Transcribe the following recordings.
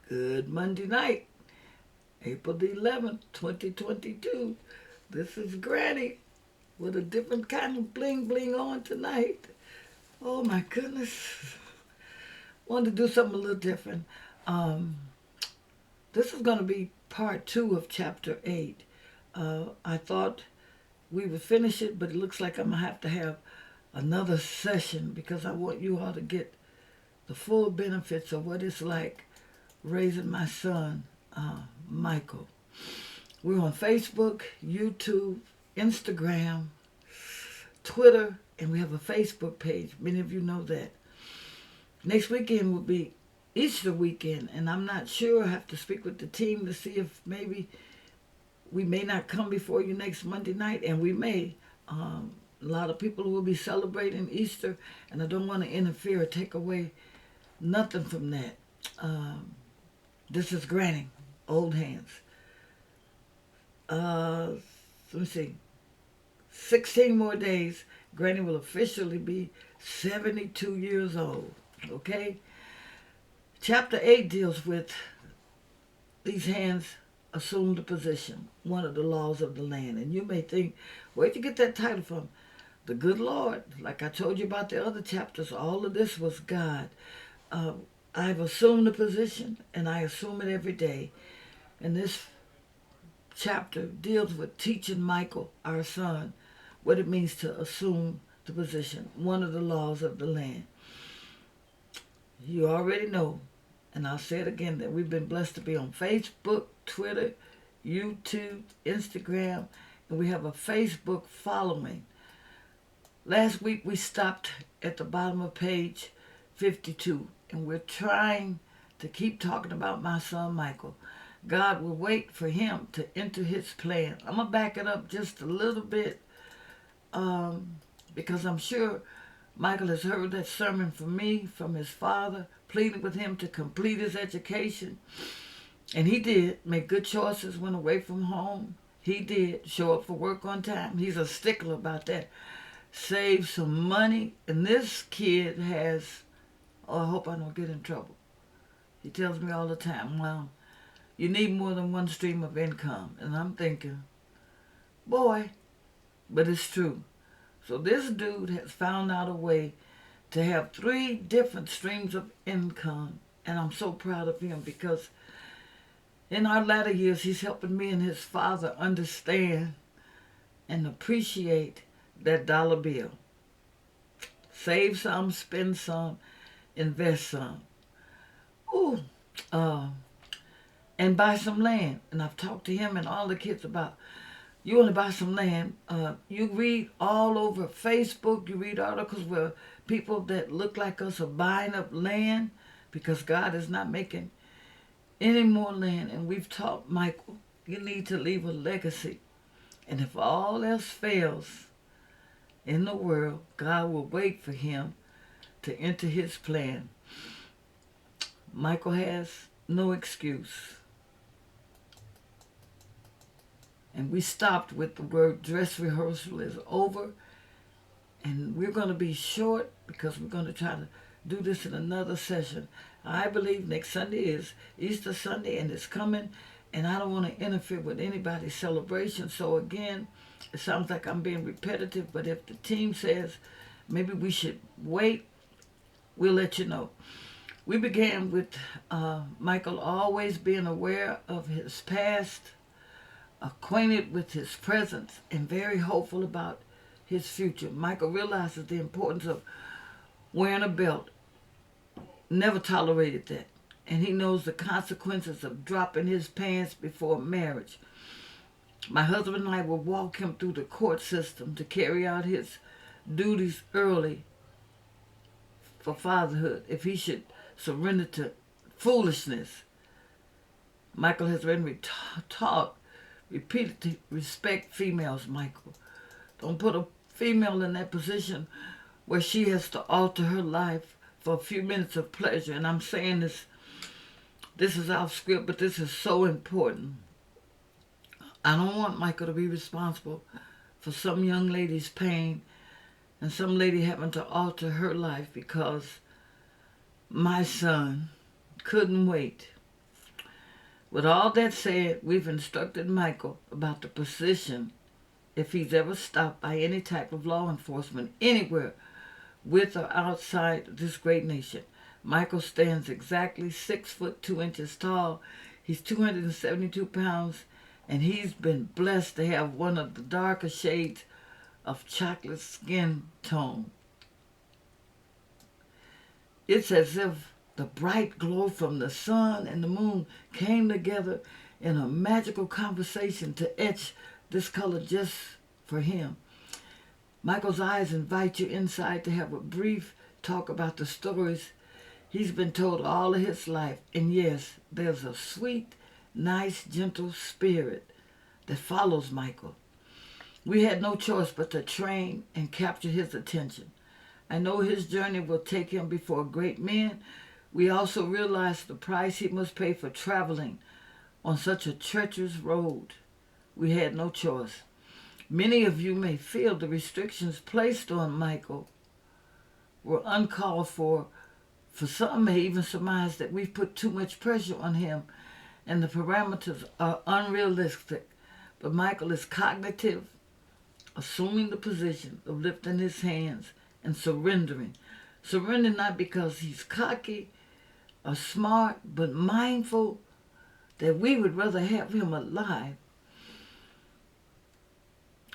Good Monday night, April the 11th, 2022. This is Granny with a different kind of bling bling on tonight. Oh my goodness. Wanted to do something a little different. Um, this is going to be part two of chapter 8. I thought we would finish it, but it looks like I'm going to have another session because I want you all to get the full benefits of what it's like raising my son, Michael. We're on Facebook, YouTube, Instagram, Twitter, and we have a Facebook page. Many of you know that. Next weekend will be Easter weekend, and I'm not sure. I have to speak with the team to see if maybe we may not come before you next Monday night, and we may. A lot of people will be celebrating Easter, and I don't want to interfere or take away nothing from that. This is Granny, old hands. Let me see. 16 more days, Granny will officially be 72 years old. Okay? Chapter 8 deals with these hands assume the position, one of the laws of the land. And you may think, where'd you get that title from? The good Lord. Like I told you about the other chapters, all of this was God. I've assumed the position, and I assume it every day. And this chapter deals with teaching Michael, our son, what it means to assume the position, one of the laws of the land. You already know, and I'll say it again, that we've been blessed to be on Facebook, Twitter, YouTube, Instagram, and we have a Facebook following. Last week we stopped at the bottom of page 52, and we're trying to keep talking about my son Michael. God will wait for him to enter his plan. I'm going to back it up just a little bit because I'm sure Michael has heard that sermon from me, from his father, pleading with him to complete his education. And he did make good choices, went away from home. He did show up for work on time. He's a stickler about that. Save some money. And this kid has, oh, I hope I don't get in trouble. He tells me all the time, well, you need more than one stream of income. And I'm thinking, boy, but it's true. So this dude has found out a way to have 3 different streams of income. And I'm so proud of him because in our latter years, he's helping me and his father understand and appreciate that dollar bill. Save some, spend some, invest some. Ooh, and buy some land. And I've talked to him and all the kids about, you want to buy some land. You read all over Facebook, you read articles where people that look like us are buying up land because God is not making any more land. And we've taught Michael, you need to leave a legacy. And if all else fails in the world, God will wait for him to enter his plan. Michael has no excuse. And we stopped with the word dress rehearsal is over. And we're going to be short because we're going to try to do this in another session. I believe next Sunday is Easter Sunday and it's coming. And I don't want to interfere with anybody's celebration. So again, it sounds like I'm being repetitive. But if the team says maybe we should wait, we'll let you know. We began with Michael always being aware of his past, acquainted with his presence, and very hopeful about his future. Michael realizes the importance of wearing a belt. Never tolerated that. And he knows the consequences of dropping his pants before marriage. My husband and I will walk him through the court system to carry out his duties early for fatherhood if he should surrender to foolishness. Michael has been taught repeatedly to respect females, Michael. Don't put a female in that position where she has to alter her life for a few minutes of pleasure. And I'm saying this is off script, but this is so important. I don't want Michael to be responsible for some young lady's pain and some lady having to alter her life because my son couldn't wait With all that said, we've instructed Michael about the position if he's ever stopped by any type of law enforcement anywhere with or outside this great nation. Michael stands exactly 6 foot 2 inches tall. He's 272 pounds, and he's been blessed to have one of the darker shades of chocolate skin tone. It's as if the bright glow from the sun and the moon came together in a magical conversation to etch this color just for him. Michael's eyes invite you inside to have a brief talk about the stories he's been told all of his life. And yes, there's a sweet, nice, gentle spirit that follows Michael. We had no choice but to train and capture his attention. I know his journey will take him before great men. We also realize the price he must pay for traveling on such a treacherous road. We had no choice. Many of you may feel the restrictions placed on Michael were uncalled for. For some may even surmise that we've put too much pressure on him and the parameters are unrealistic. But Michael is cognitive, assuming the position of lifting his hands and surrendering. Surrendering not because he's cocky or smart, but mindful that we would rather have him alive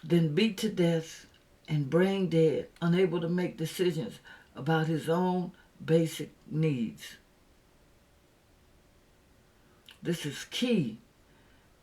than beat to death and brain dead, unable to make decisions about his own basic needs. This is key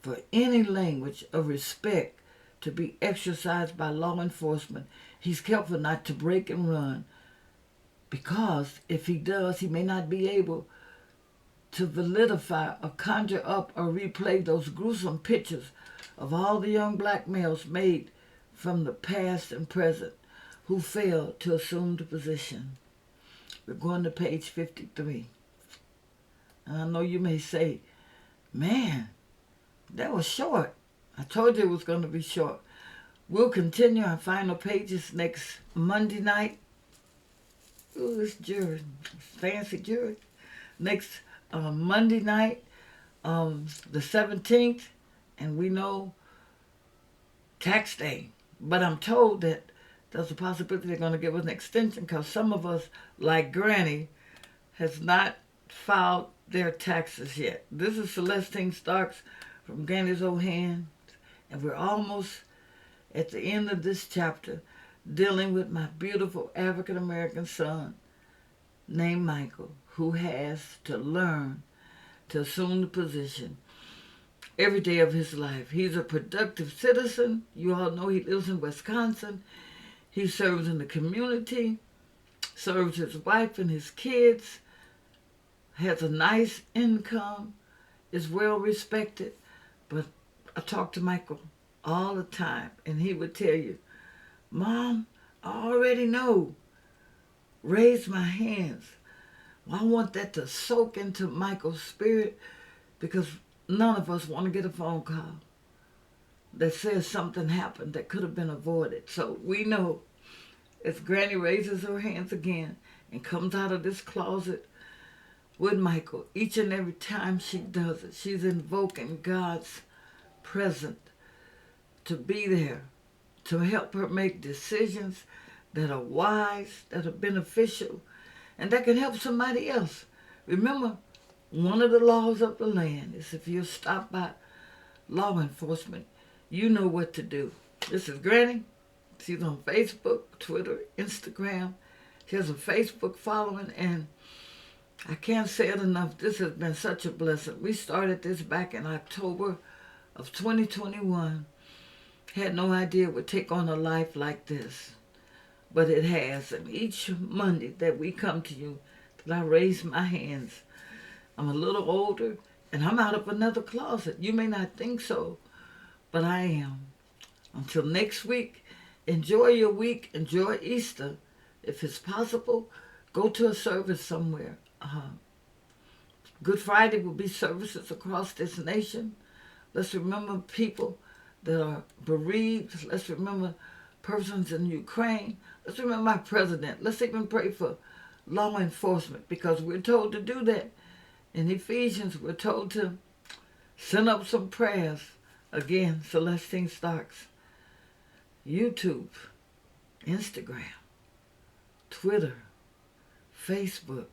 for any language of respect to be exercised by law enforcement. He's careful not to break and run, because if he does, he may not be able to validify or conjure up or replay those gruesome pictures of all the young black males made from the past and present who failed to assume the position. We're going to page 53. And I know you may say, man, that was short. I told you it was going to be short. We'll continue our final pages next Monday night. Ooh, this jury, fancy jury. Next Monday night, the 17th, and we know tax day. But I'm told that there's a possibility they're going to give us an extension because some of us, like Granny, has not filed their taxes yet. This is Celestine Starks from Granny's Old Hands, and we're almost at the end of this chapter dealing with my beautiful African-American son named Michael, who has to learn to assume the position every day of his life. He's a productive citizen. You all know he lives in Wisconsin. He serves in the community, serves his wife and his kids, has a nice income, is well respected. But I talk to Michael all the time, and he would tell you, Mom, I already know. Raise my hands. Well, I want that to soak into Michael's spirit, because none of us want to get a phone call that says something happened that could have been avoided. So we know as Granny raises her hands again and comes out of this closet with Michael, each and every time she does it, she's invoking God's presence to be there, to help her make decisions that are wise, that are beneficial, and that can help somebody else. Remember, one of the laws of the land is if you're stopped by law enforcement, you know what to do. This is Granny. She's on Facebook, Twitter, Instagram. She has a Facebook following, and I can't say it enough. This has been such a blessing. We started this back in October of 2021. Had no idea it would take on a life like this, but it has. And each Monday that we come to you, that I raise my hands, I'm a little older, and I'm out of another closet. You may not think so, but I am. Until next week, enjoy your week. Enjoy Easter. If it's possible, go to a service somewhere. Good Friday will be services across this nation. Let's remember people that are bereaved. Let's remember persons in Ukraine. Let's remember our president. Let's even pray for law enforcement, because we're told to do that. In Ephesians, we're told to Send up some prayers. Again, Celestine Stocks. YouTube, Instagram, Twitter, Facebook.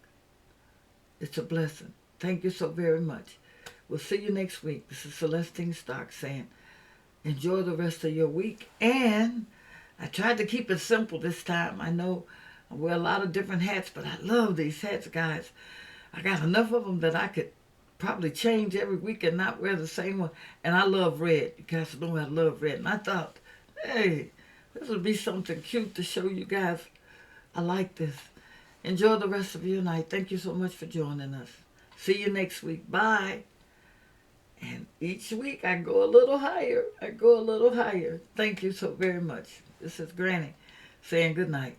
It's a blessing. Thank you so very much. We'll see you next week. This is Celestine Stocks saying, enjoy the rest of your week. And I tried to keep it simple this time. I know I wear a lot of different hats, but I love these hats, guys. I got enough of them that I could probably change every week and not wear the same one. And I love red. You guys know I love red. And I thought, hey, this would be something cute to show you guys. I like this. Enjoy the rest of your night. Thank you so much for joining us. See you next week. Bye. And each week I go a little higher. I go a little higher. Thank you so very much. This is Granny saying good night.